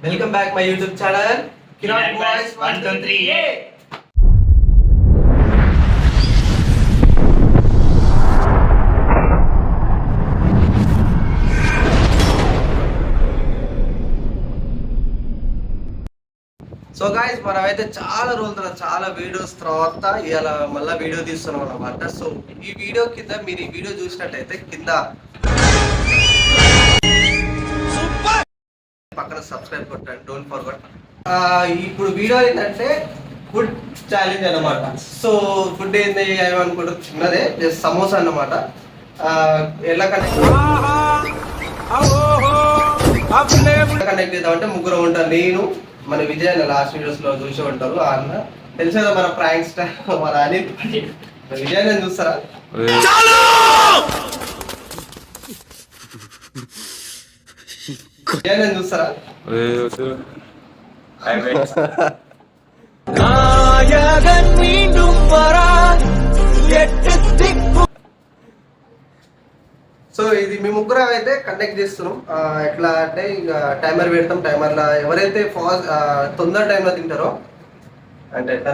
Welcome back my YouTube channel. Kirat Boys 1 2 3 yay! So guys మనమైతే చాలా రోజుల తర్వాత చాలా వీడియోస్ తర్వాత ఇలా మళ్ళీ వీడియో తీస్తున్నాం అన్నమాట. సో ఈ వీడియో కింద మీరు ఈ వీడియో చూసినట్టయితే కింద పక్కన సబ్స్క్రైబ్ కొట్టండి, డోంట్ ఫర్గెట్. ఇప్పుడు వీడియో ఏంటంటే ఫుడ్ ఛాలెంజ్ అన్నమాట. సో ఫుడ్ ఏంది ఏమనుకుంటారు, చిన్నదే జస్ట్ సమోసా అన్నమాట. ఎలా కనెక్ట్ చేద్దామంటే ముగ్గురు ఉంటారు. నేను మన విజయ్ అన్న లాస్ట్ వీడియోస్ లో చూసి ఉంటారు. అన్న తెలుసు కదా మన ప్రాంక్ స్టార్ మన అనిల్. విజయ్ అన్న చూస్తారా? విజయ్ అన్న చూస్తారా? సో ఇది మీ ముగ్గురం అయితే కండక్ట్ చేస్తున్నాం. ఎట్లా అంటే ఇక టైమర్ పెడతాం. టైమర్లో ఎవరైతే ఫాస్ట్ తొందర టైంలో తింటారో అంటే ఎట్లా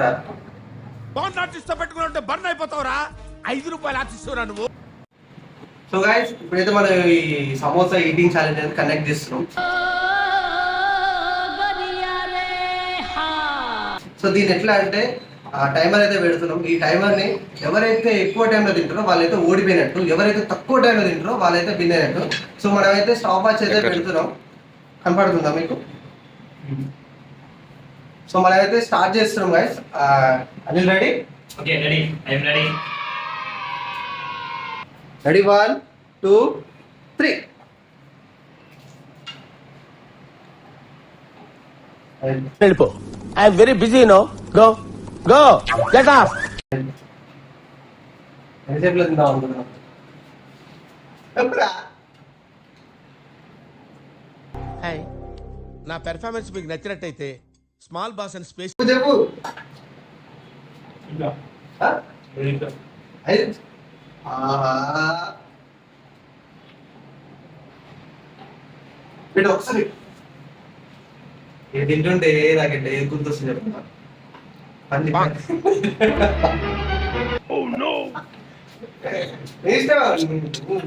పెట్టుకుంటే బర్న్ అయిపోతావురా, 5 రూపాయలు ఆశిస్తున్నా నువ్వు. సో గైస్ ఇప్పుడైతే మనం ఈ సమోసా ఈటింగ్ ఛాలెంజ్ అనేది కండక్ట్ చేస్తున్నాం. సో దీని ఎట్లా అంటే టైమర్ అయితే పెడుతున్నాం. ఈ టైమర్ ని ఎవరైతే ఎక్కువ టైంలో తింటారో వాళ్ళైతే ఓడిపోయినట్టు, ఎవరైతే తక్కువ టైంలో తింటారో వాళ్ళైతే విన్ అయినట్టు. సో మనమైతే స్టాప్ వాచ్ అయితే పెడుతున్నాం. కనపడుతుందా మీకు? సో మనమైతే స్టార్ట్ చేస్తున్నాం guys. Anil ready? Okay ready, I am ready. Ready 1 2 3. వెళ్ళిపో. I am very busy no. Go go get off. ఎంతసేపులో తిందాం అనుకుంటున్నాం? హాయ్, నా పెర్ఫార్మెన్స్ మీకు నచ్చినట్టయితే స్మాల్ బాస్ అండ్ స్పేస్ చెప్పు. ఒకసారి తింటుంటే నాకు ఎట్లా ఏది గుర్తొస్తుంది చెప్తున్నా.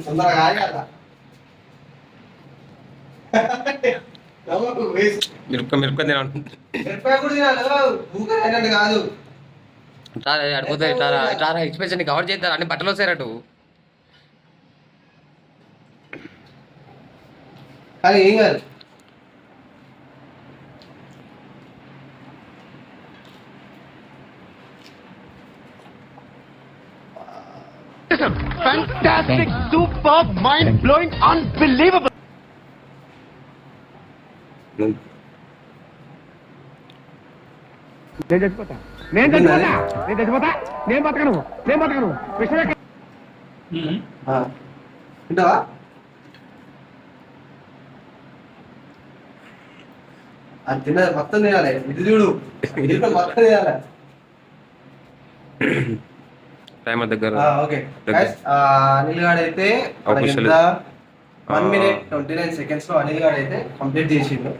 తొందరగా ఆగాల. మిరపకాయ కూడా తినాలి, ఊకే అయినట్టు కాదు. అడుగుతా ఎక్స్ప్రెషన్ కవర్ చేస్తారు అన్ని బట్టలు వస్తారటు. కానీ ఏం కాదు. Fantastic, superb, mind-blowing, unbelievable. నేను చచ్చిపోతా. నేను బతకను. తింటావా? అది తినాలి, మొత్తం తినాలి. ఇది చూడు, ఇది మొత్తం తినాలి. టైమర్ దగ్గర. ఓకే అనిల్ గాడు అయితే 1 minute 29 seconds లో అనిల్ గాడు అయితే కంప్లీట్ చేసిండు.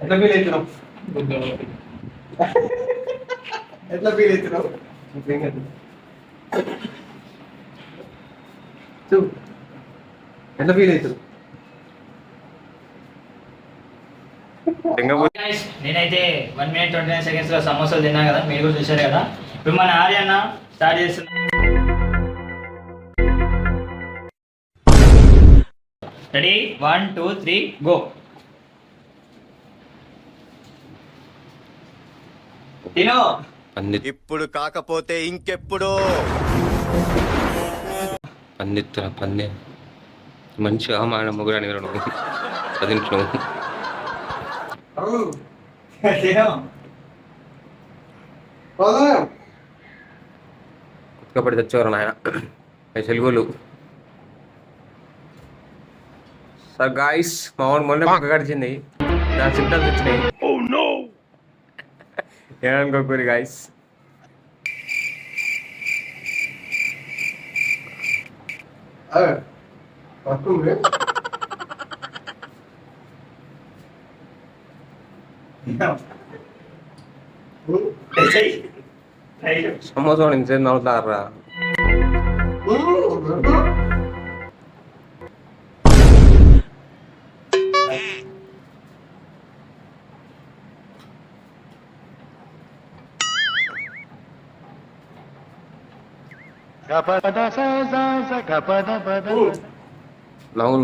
ఎట్లా ఫీల్ అవుతున్నావు? ఎట్లా ఫీల్ అవుతున్నావు? ఎట్లా ఫీల్ అవుతున్నావు? నేనైతే 1 minute 29 seconds లో సమోసాలు తిన్నా కదా, మీరు కూడా చూశారు కదా. ఇప్పుడు మన ఆర్యన్న స్టార్ట్ చేస్తున్నా. Ready 1 2 3 go. తినో. ఇప్పుడు కాకపోతే ఇంకెప్పుడు. పన్నే మంచిగా మా ముగ్గురు అని పదింట్లో కుక్కపడి తెచ్చేవారు నాయన తెలుగులు. సార్ గాయస్ మా వాడు మొన్న పక్క గడిచింది, నా సిమ్టమ్స్ వచ్చినాయి. ఏమనుకోకూరి గాయస్. సమోసా ఇంత నవ్వుతారా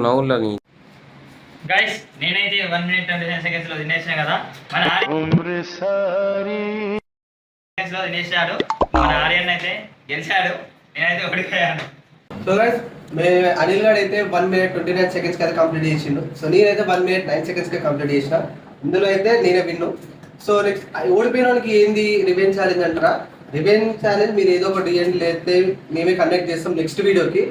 నవ్వులని గైస్ నేనైతే 1 minute 27 seconds లో తినేసిన కదా మన సెకండ్స్ లో తినేసాడు మన ఆర్యన్ అయితే గెలిచాడు నేనైతే ఓడిపోయాను సో గైస్ అనిల్ గారు అయితే 1 minute 29 seconds కదా కంప్లీట్ చేసిండు. సో నేనైతే 1 minute 9 seconds కి కంప్లీట్ చేసిన. ఇందులో అయితే నేనే విన్ను. సో నెక్స్ట్ ఓడిపోయిన వాళ్ళకి ఏంది రివెంజ్ ఛాలెంజ్ అంటారా? రివెంజ్ ఛాలెంజ్ మీరు ఏదో ఒకటి చేయండి, లేకపోతే మేమే కండక్ట్ చేస్తాం నెక్స్ట్ వీడియోకి.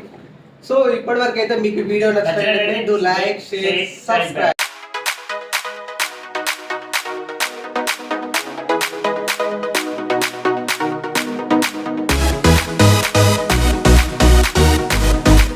సో ఇప్పటి వరకు అయితే మీకు వీడియో నచ్చినట్లయితే లైక్ షేర్ సబ్స్క్రైబ్.